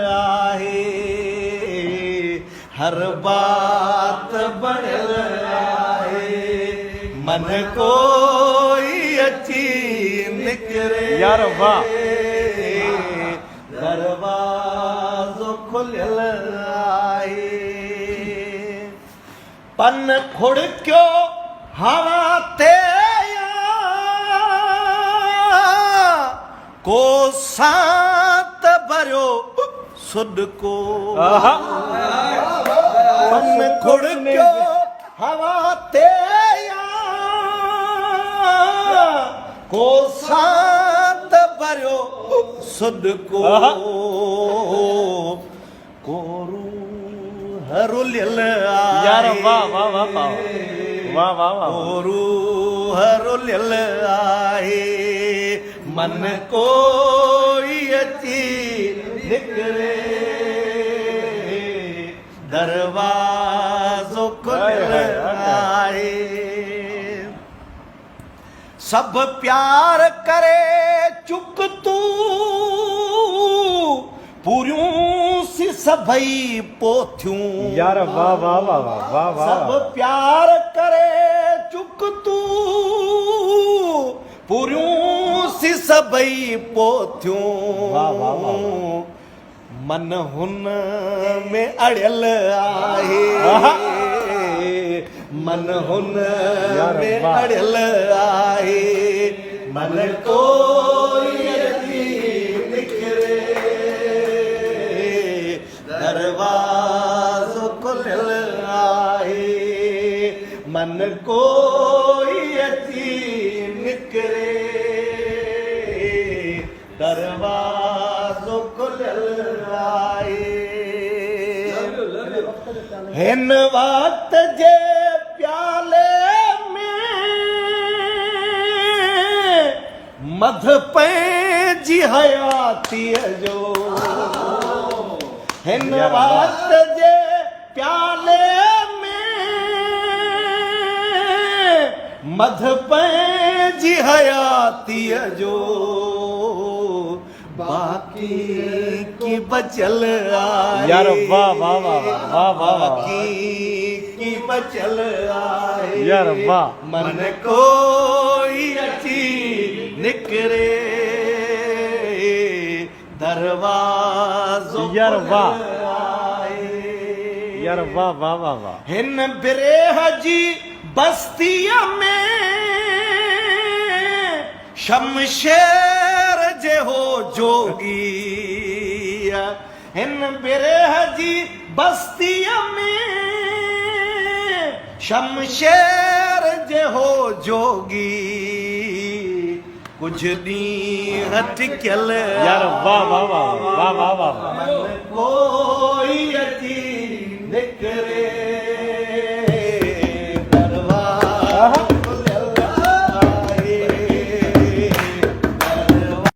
आहे हर बात बढ़ियल आहे मन कोई अची निकरे यार वाह दरवाज़ो खुलियल आहे पन खुड़कियो हवा ते को सात भरियो सुडको पन खुड़कियो हवा ते को सात भरियो सुडको कोरू हरुलियल यार वाह वाह वाह वाह वाह वाह वाह कोरू हरुलियल आहे मन कोई अची निकरे दरवाज़ो खुलियल आहे सब प्यार करे चुक तू पूरियूं सी सभई पोथियूं यार वाह वाह वाह वाह वाह वाह सब प्यार करे चुक तू पूरियूं सी सभई पोथियूं वाह वाह वाह मन हुन में अड़ियल आहे मन हुन में अड़ियल आहे मन कोई अची निकरे दरवाज़ो खुलियल आहे मन कोई अची निकरे दरवाज़ो खुलियल आहे हिन वक्त जे प्याले में मध पंहिंजी हयातीअ जो हिन वक्त जे प्याले में मध पंहिंजी हयातीअ जो बाकी की बचल आहे यार वाह वाह वाह वाह वाह बाकी की बचल आहे यार वाह मन कोई अची निकरे दरवाज़ो यार वाह आहे यार वाह वाह वाह वाह हिन बिरेह जी बस्तीअ में शमशेर जे हो जोगी हिन बिरेह जी बस्तीअ में शमशेर जे हो जोगी कुछ ॾींहं टिकियल यार वाह वाह वाह वाह वाह वाह मन कोई अची निकरे